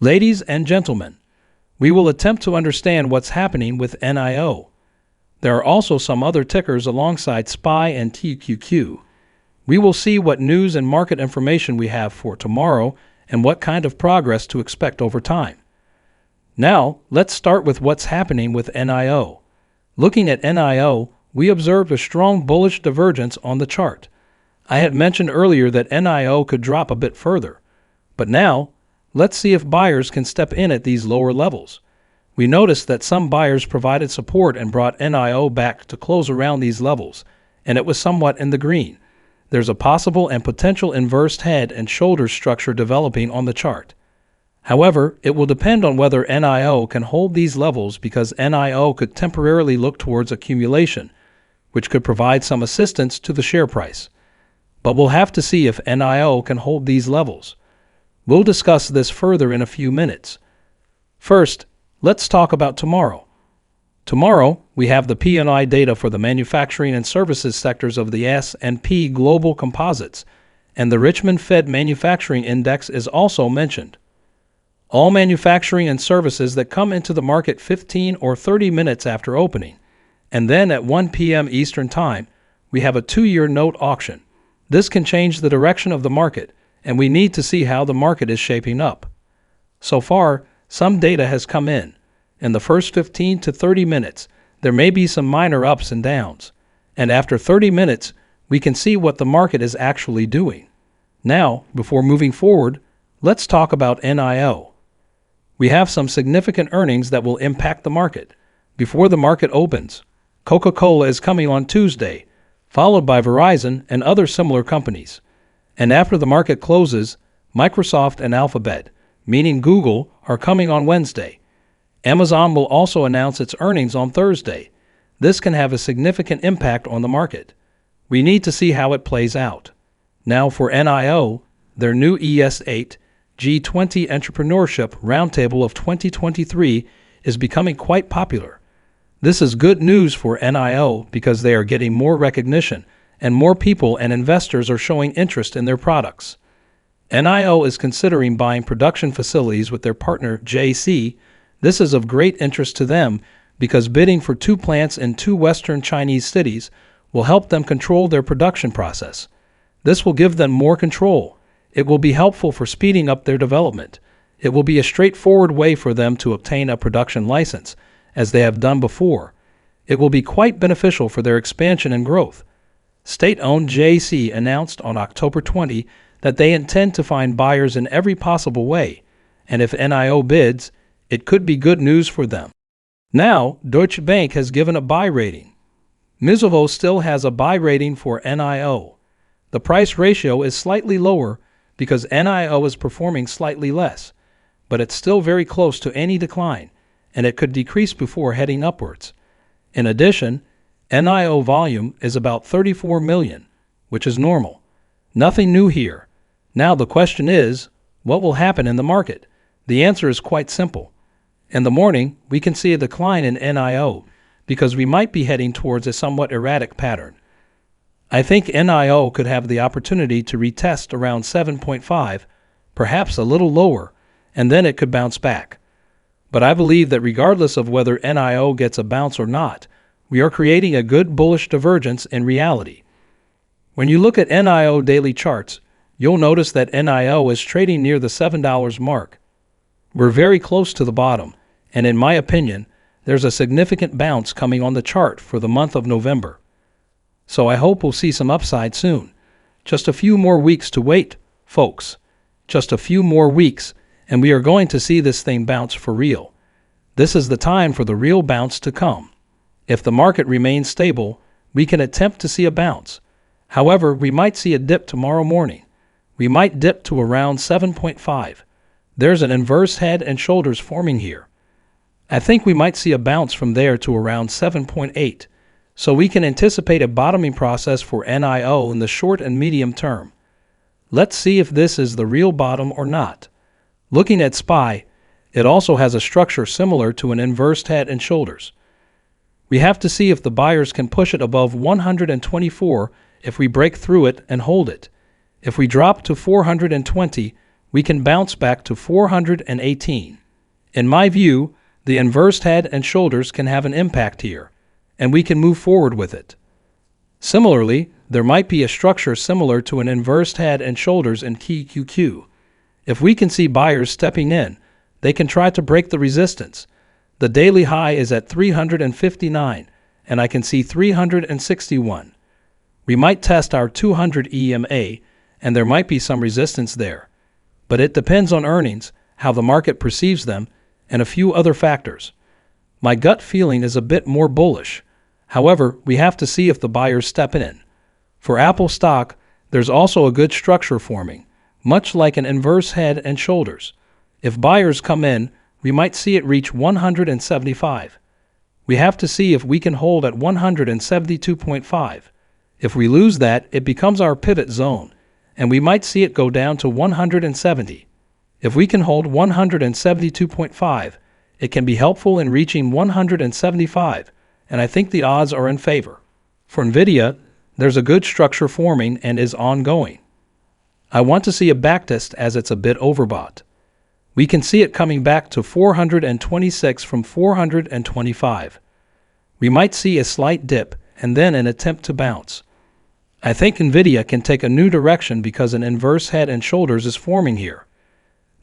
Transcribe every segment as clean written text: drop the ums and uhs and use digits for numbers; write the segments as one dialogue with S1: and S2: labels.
S1: Ladies and gentlemen, we will attempt to understand what's happening with NIO. There are also some other tickers alongside SPY and TQQ. We will see what news and market information we have for tomorrow and what kind of progress to expect over time. Now, let's start with what's happening with NIO. Looking at NIO, we observed a strong bullish divergence on the chart. I had mentioned earlier that NIO could drop a bit further, but now, let's see if buyers can step in at these lower levels. We noticed that some buyers provided support and brought NIO back to close around these levels, and it was somewhat in the green. There's a possible and potential inverse head and shoulders structure developing on the chart. However, it will depend on whether NIO can hold these levels because NIO could temporarily look towards accumulation, which could provide some assistance to the share price. But we'll have to see if NIO can hold these levels. We'll discuss this further in a few minutes. First, let's talk about tomorrow. Tomorrow, we have the PMI data for the manufacturing and services sectors of the S&P Global Composites, and the Richmond Fed Manufacturing Index is also mentioned. All manufacturing and services that come into the market 15 or 30 minutes after opening, and then at 1 p.m. Eastern Time, we have a 2-year note auction. This can change the direction of the market, and we need to see how the market is shaping up. So far, some data has come in. In the first 15 to 30 minutes, there may be some minor ups and downs, and after 30 minutes, we can see what the market is actually doing. Now, before moving forward, let's talk about NIO. We have some significant earnings that will impact the market. Before the market opens, Coca-Cola is coming on Tuesday, followed by Verizon and other similar companies. And after the market closes, Microsoft and Alphabet, meaning Google, are coming on Wednesday. Amazon will also announce its earnings on Thursday. This can have a significant impact on the market. We need to see how it plays out. Now for NIO, their new ES8 G20 Entrepreneurship Roundtable of 2023 is becoming quite popular. This is good news for NIO because they are getting more recognition and more people and investors are showing interest in their products. NIO is considering buying production facilities with their partner JC. This is of great interest to them because bidding for 2 plants in 2 western Chinese cities will help them control their production process. This will give them more control. It will be helpful for speeding up their development. It will be a straightforward way for them to obtain a production license, as they have done before. It will be quite beneficial for their expansion and growth. State-owned JC announced on October 20 that they intend to find buyers in every possible way, and if NIO bids, it could be good news for them. Now, Deutsche Bank has given a buy rating. Mizuho still has a buy rating for NIO. The price ratio is slightly lower because NIO is performing slightly less, but it's still very close to any decline, and it could decrease before heading upwards. In addition, NIO volume is about 34 million, which is normal. Nothing new here. Now the question is, what will happen in the market? The answer is quite simple. In the morning, we can see a decline in NIO because we might be heading towards a somewhat erratic pattern. I think NIO could have the opportunity to retest around 7.5, perhaps a little lower, and then it could bounce back. But I believe that regardless of whether NIO gets a bounce or not, we are creating a good bullish divergence in reality. When you look at NIO daily charts, you'll notice that NIO is trading near the $7 mark. We're very close to the bottom, and in my opinion, there's a significant bounce coming on the chart for the month of November. So I hope we'll see some upside soon. Just a few more weeks to wait, folks. Just a few more weeks, and we are going to see this thing bounce for real. This is the time for the real bounce to come. If the market remains stable, we can attempt to see a bounce. However, we might see a dip tomorrow morning. We might dip to around 7.5. There's an inverse head and shoulders forming here. I think we might see a bounce from there to around 7.8, so we can anticipate a bottoming process for NIO in the short and medium term. Let's see if this is the real bottom or not. Looking at SPY, it also has a structure similar to an inverse head and shoulders. We have to see if the buyers can push it above 124 if we break through it and hold it. If we drop to 420, we can bounce back to 418. In my view, the inverse head and shoulders can have an impact here, and we can move forward with it. Similarly, there might be a structure similar to an inverse head and shoulders in TQQ. If we can see buyers stepping in, they can try to break the resistance. The daily high is at 359, and I can see 361. We might test our 200 EMA, and there might be some resistance there. But it depends on earnings, how the market perceives them, and a few other factors. My gut feeling is a bit more bullish. However, we have to see if the buyers step in. For Apple stock, there's also a good structure forming, much like an inverse head and shoulders. If buyers come in, we might see it reach 175. We have to see if we can hold at 172.5. If we lose that, it becomes our pivot zone, and we might see it go down to 170. If we can hold 172.5, it can be helpful in reaching 175, and I think the odds are in favor. For NVIDIA, there's a good structure forming and is ongoing. I want to see a backtest as it's a bit overbought. We can see it coming back to 426 from 425. We might see a slight dip and then an attempt to bounce. I think NVIDIA can take a new direction because an inverse head and shoulders is forming here.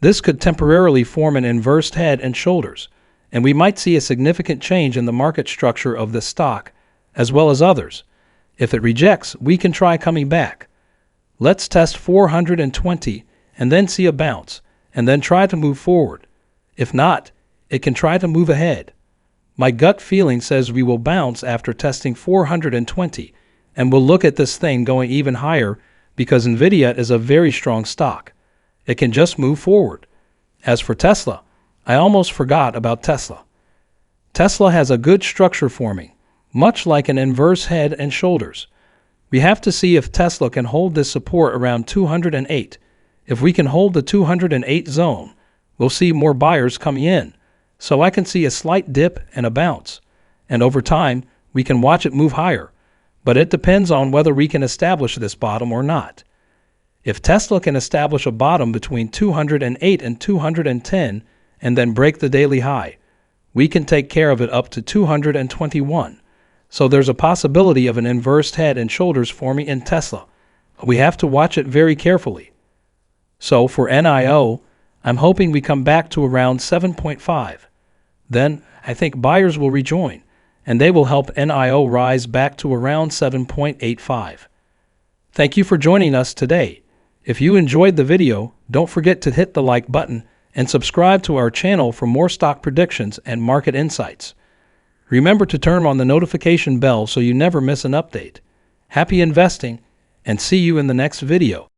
S1: This could temporarily form an inverse head and shoulders, and we might see a significant change in the market structure of this stock, as well as others. If it rejects, we can try coming back. Let's test 420 and then see a bounce, and then try to move forward. If not, it can try to move ahead. My gut feeling says we will bounce after testing 420, and we'll look at this thing going even higher because NVIDIA is a very strong stock. It can just move forward. As for Tesla, I almost forgot about Tesla. Tesla has a good structure forming, much like an inverse head and shoulders. We have to see if Tesla can hold this support around 208. If we can hold the 208 zone, we'll see more buyers coming in, so I can see a slight dip and a bounce. And over time, we can watch it move higher, but it depends on whether we can establish this bottom or not. If Tesla can establish a bottom between 208 and 210 and then break the daily high, we can take care of it up to 221. So there's a possibility of an inverse head and shoulders forming in Tesla. We have to watch it very carefully. So for NIO, I'm hoping we come back to around 7.5. Then I think buyers will rejoin, and they will help NIO rise back to around 7.85. Thank you for joining us today. If you enjoyed the video, don't forget to hit the like button and subscribe to our channel for more stock predictions and market insights. Remember to turn on the notification bell so you never miss an update. Happy investing, and see you in the next video.